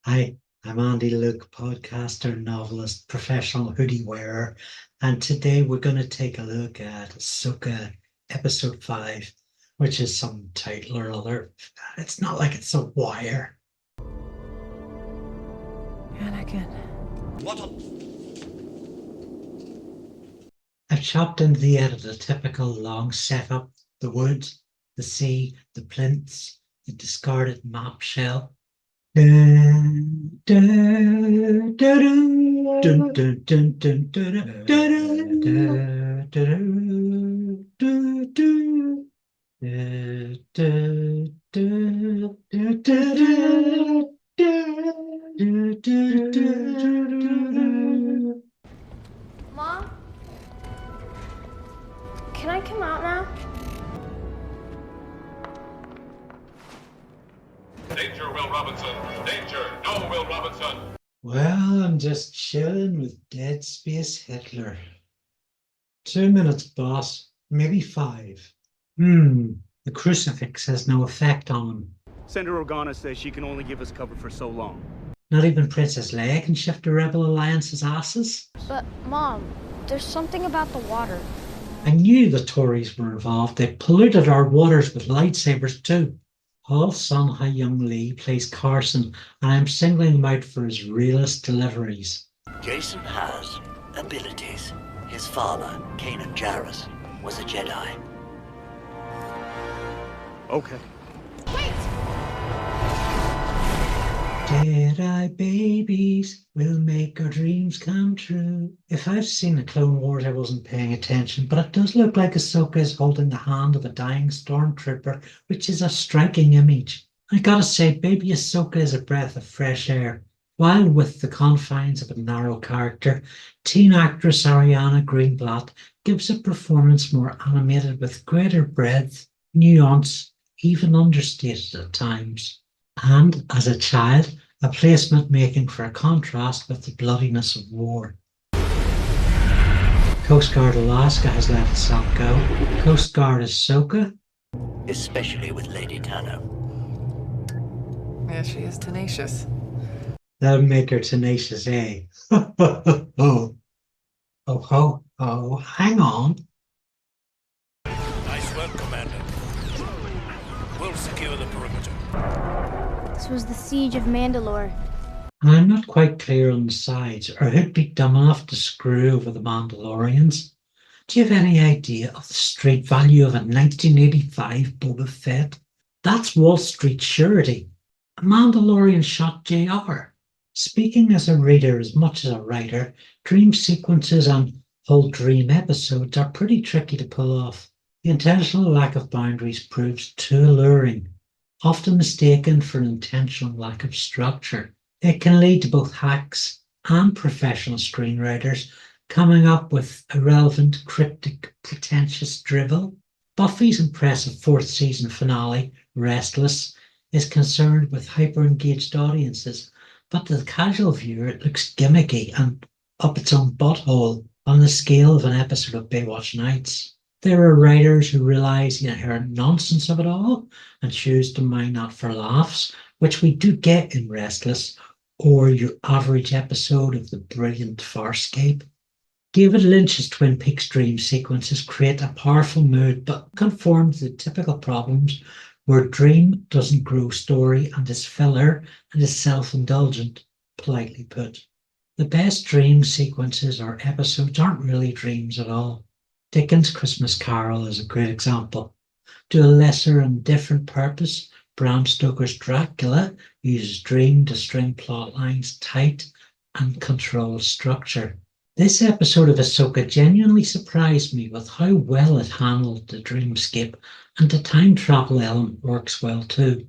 Hi, I'm Andy Luke, podcaster, novelist, professional hoodie wearer, and today we're going to take a look at Ahsoka Episode 5, which is some title or other. It's not like it's a wire. Anakin. I've chopped into the edit a typical long setup, the wood, the sea, the plinths, the discarded map shell. Dun, dun, dun, dun, dun, dun, dun, dun, dun, dun, dun, dun, dun. Mom? Can I come out now? Danger, Will Robinson! Danger! No, Will Robinson! Well, I'm just chilling with Dead Space Hitler. 2 minutes, boss. Maybe 5. The crucifix has no effect on him. Senator Organa says she can only give us cover for so long. Not even Princess Leia can shift the Rebel Alliance's asses. But, Mom, there's something about the water. I knew the Tories were involved. They polluted our waters with lightsabers too. Paul's son Young Lee plays Carson, and I'm singling him out for his realist deliveries. Jason has abilities. His father, Kanan Jarrus, was a Jedi. Okay. Jedi babies will make our dreams come true. If I've seen the Clone Wars, I wasn't paying attention, but it does look like Ahsoka is holding the hand of a dying stormtrooper, which is a striking image. I gotta say, baby Ahsoka is a breath of fresh air. While with the confines of a narrow character, teen actress Ariana Greenblatt gives a performance more animated with greater breadth, nuance, even understated at times. And, as a child, a placement making for a contrast with the bloodiness of war. Coast Guard Alaska has let itself go. Coast Guard Ahsoka? Especially with Lady Tano. Yeah, she is tenacious. That'll make her tenacious, eh? Oh, hang on. Nice work, Commander. We'll secure the perimeter. This was the siege of Mandalore. And I'm not quite clear on the sides, or who'd be dumb enough to screw over the Mandalorians. Do you have any idea of the street value of a 1985 Boba Fett? That's Wall Street surety. A Mandalorian shot JR. Speaking as a reader as much as a writer, dream sequences and whole dream episodes are pretty tricky to pull off. The intentional lack of boundaries proves too alluring, often mistaken for an intentional lack of structure. It can lead to both hacks and professional screenwriters coming up with irrelevant, cryptic, pretentious drivel. Buffy's impressive 4th season finale, Restless, is concerned with hyper-engaged audiences, but to the casual viewer it looks gimmicky and up its own butthole on the scale of an episode of Baywatch Nights. There are writers who realise the inherent nonsense of it all and choose to mine that for laughs, which we do get in Restless, or your average episode of the brilliant Farscape. David Lynch's Twin Peaks dream sequences create a powerful mood, but conform to the typical problems where dream doesn't grow story and is filler and is self-indulgent, politely put. The best dream sequences or episodes aren't really dreams at all. Dickens' Christmas Carol is a great example. To a lesser and different purpose, Bram Stoker's Dracula uses dream to string plot lines tight and control structure. This episode of Ahsoka genuinely surprised me with how well it handled the dreamscape, and the time travel element works well too.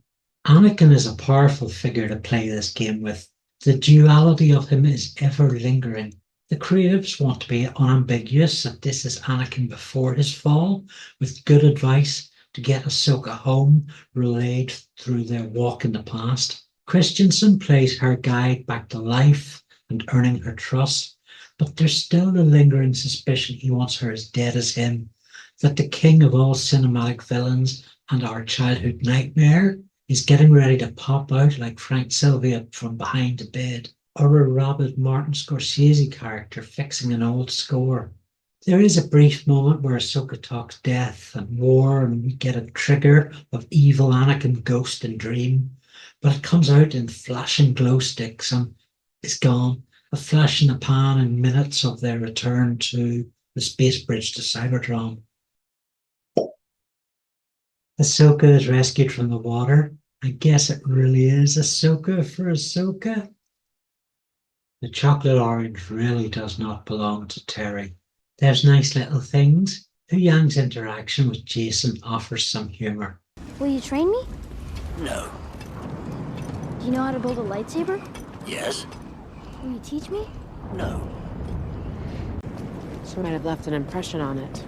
Anakin is a powerful figure to play this game with. The duality of him is ever lingering. The creatives want to be unambiguous that this is Anakin before his fall, with good advice to get Ahsoka home, relayed through their walk in the past. Christensen plays her guide back to life and earning her trust, but there's still the lingering suspicion he wants her as dead as him, that the king of all cinematic villains and our childhood nightmare He's getting ready to pop out like Frank Sylvia from behind the bed, or a rabid Martin Scorsese character fixing an old score. There is a brief moment where Ahsoka talks death and war, and we get a trigger of evil Anakin ghost and dream, but it comes out in flashing glow sticks and is gone. A flash in the pan in minutes of their return to the space bridge to Cybertron. Ahsoka is rescued from the water. I guess it really is Ahsoka for Ahsoka. The chocolate orange really does not belong to Terry. There's nice little things. Huyang's interaction with Jason offers some humor. Will you train me? No. Do you know how to build a lightsaber? Yes? Will you teach me? No. She might have left an impression on it.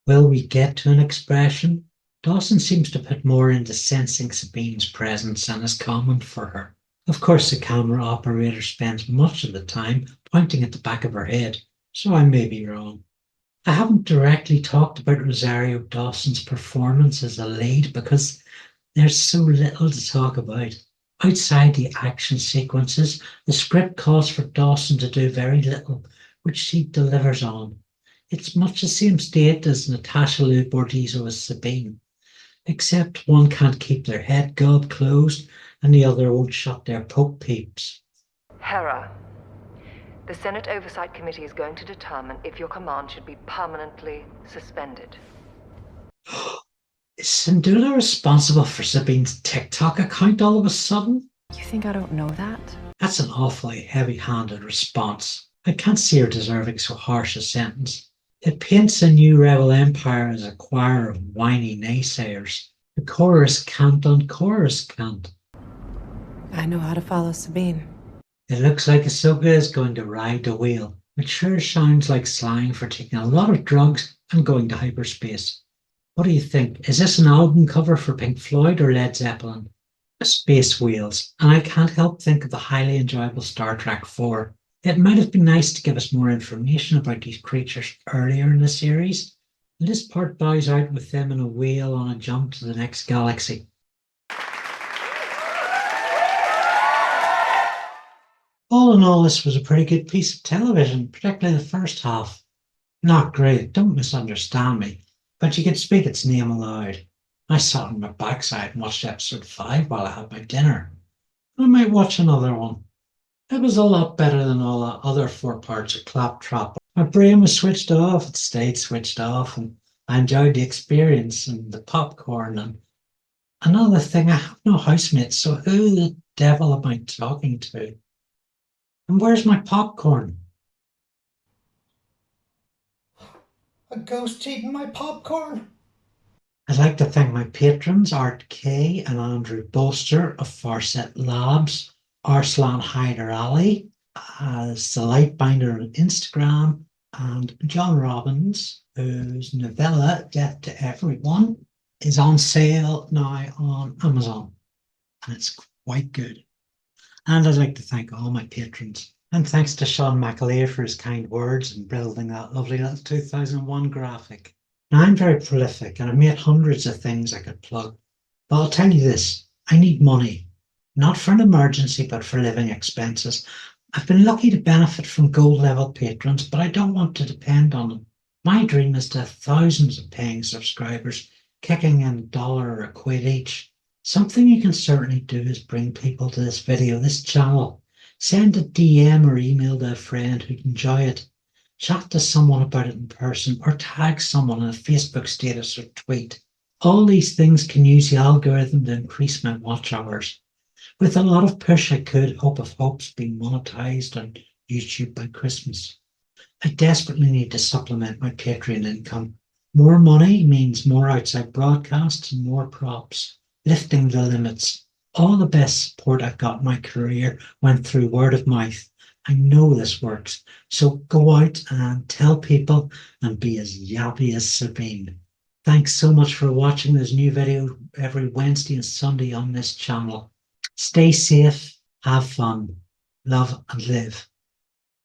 Will we get to an expression? Dawson seems to put more into sensing Sabine's presence than is common for her. Of course, the camera operator spends much of the time pointing at the back of her head, so I may be wrong. I haven't directly talked about Rosario Dawson's performance as a lead because there's so little to talk about. Outside the action sequences, the script calls for Dawson to do very little, which she delivers on. It's much the same state as Natasha Liu Bordizzo as Sabine, except one can't keep their head gob closed and the other won't shut their poke peeps. Hera, the Senate Oversight Committee is going to determine if your command should be permanently suspended. Is Syndulla responsible for Sabine's TikTok account all of a sudden? You think I don't know that? That's an awfully heavy-handed response. I can't see her deserving so harsh a sentence. It paints a new rebel empire as a choir of whiny naysayers. The chorus can't unchorus can't. I know how to follow Sabine. It looks like Ahsoka is going to ride the wheel, which sure sounds like slang for taking a lot of drugs and going to hyperspace. What do you think? Is this an album cover for Pink Floyd or Led Zeppelin? Space Wheels, and I can't help think of the highly enjoyable Star Trek 4. It might have been nice to give us more information about these creatures earlier in the series, and this part bows out with them in a wheel on a jump to the next galaxy. All in all, this was a pretty good piece of television, particularly the first half. Not great, don't misunderstand me, but you could speak its name aloud. I sat on my backside and watched episode 5 while I had my dinner. I might watch another one. It was a lot better than all the other 4 parts of Claptrap. My brain was switched off, it stayed switched off, and I enjoyed the experience and the popcorn. And another thing, I have no housemates, so who the devil am I talking to? And where's my popcorn? A ghost eating my popcorn? I'd like to thank my patrons, Art K and Andree Bolster of Farset Labs, Arsalan Haider Ali as the Lightbinder on Instagram, and John Robbins, whose novella Death to Everyone is on sale now on Amazon, and it's quite good. And I'd like to thank all my patrons. And thanks to Sean McAleer for his kind words and building that lovely little 2001 graphic. Now, I'm very prolific and I've made hundreds of things I could plug. But I'll tell you this, I need money. Not for an emergency, but for living expenses. I've been lucky to benefit from gold level patrons, but I don't want to depend on them. My dream is to have thousands of paying subscribers, kicking in $1 or a quid each. Something you can certainly do is bring people to this video, this channel. Send a DM or email to a friend who'd enjoy it. Chat to someone about it in person or tag someone in a Facebook status or tweet. All these things can use the algorithm to increase my watch hours. With a lot of push, I could, hope of hopes, be monetized on YouTube by Christmas. I desperately need to supplement my Patreon income. More money means more outside broadcasts and more props, lifting the limits. All the best support I've got in my career went through word of mouth. I know this works, so go out and tell people and be as yappy as Sabine. Thanks so much for watching. There's a new video every Wednesday and Sunday on this channel. Stay safe, have fun, love and live.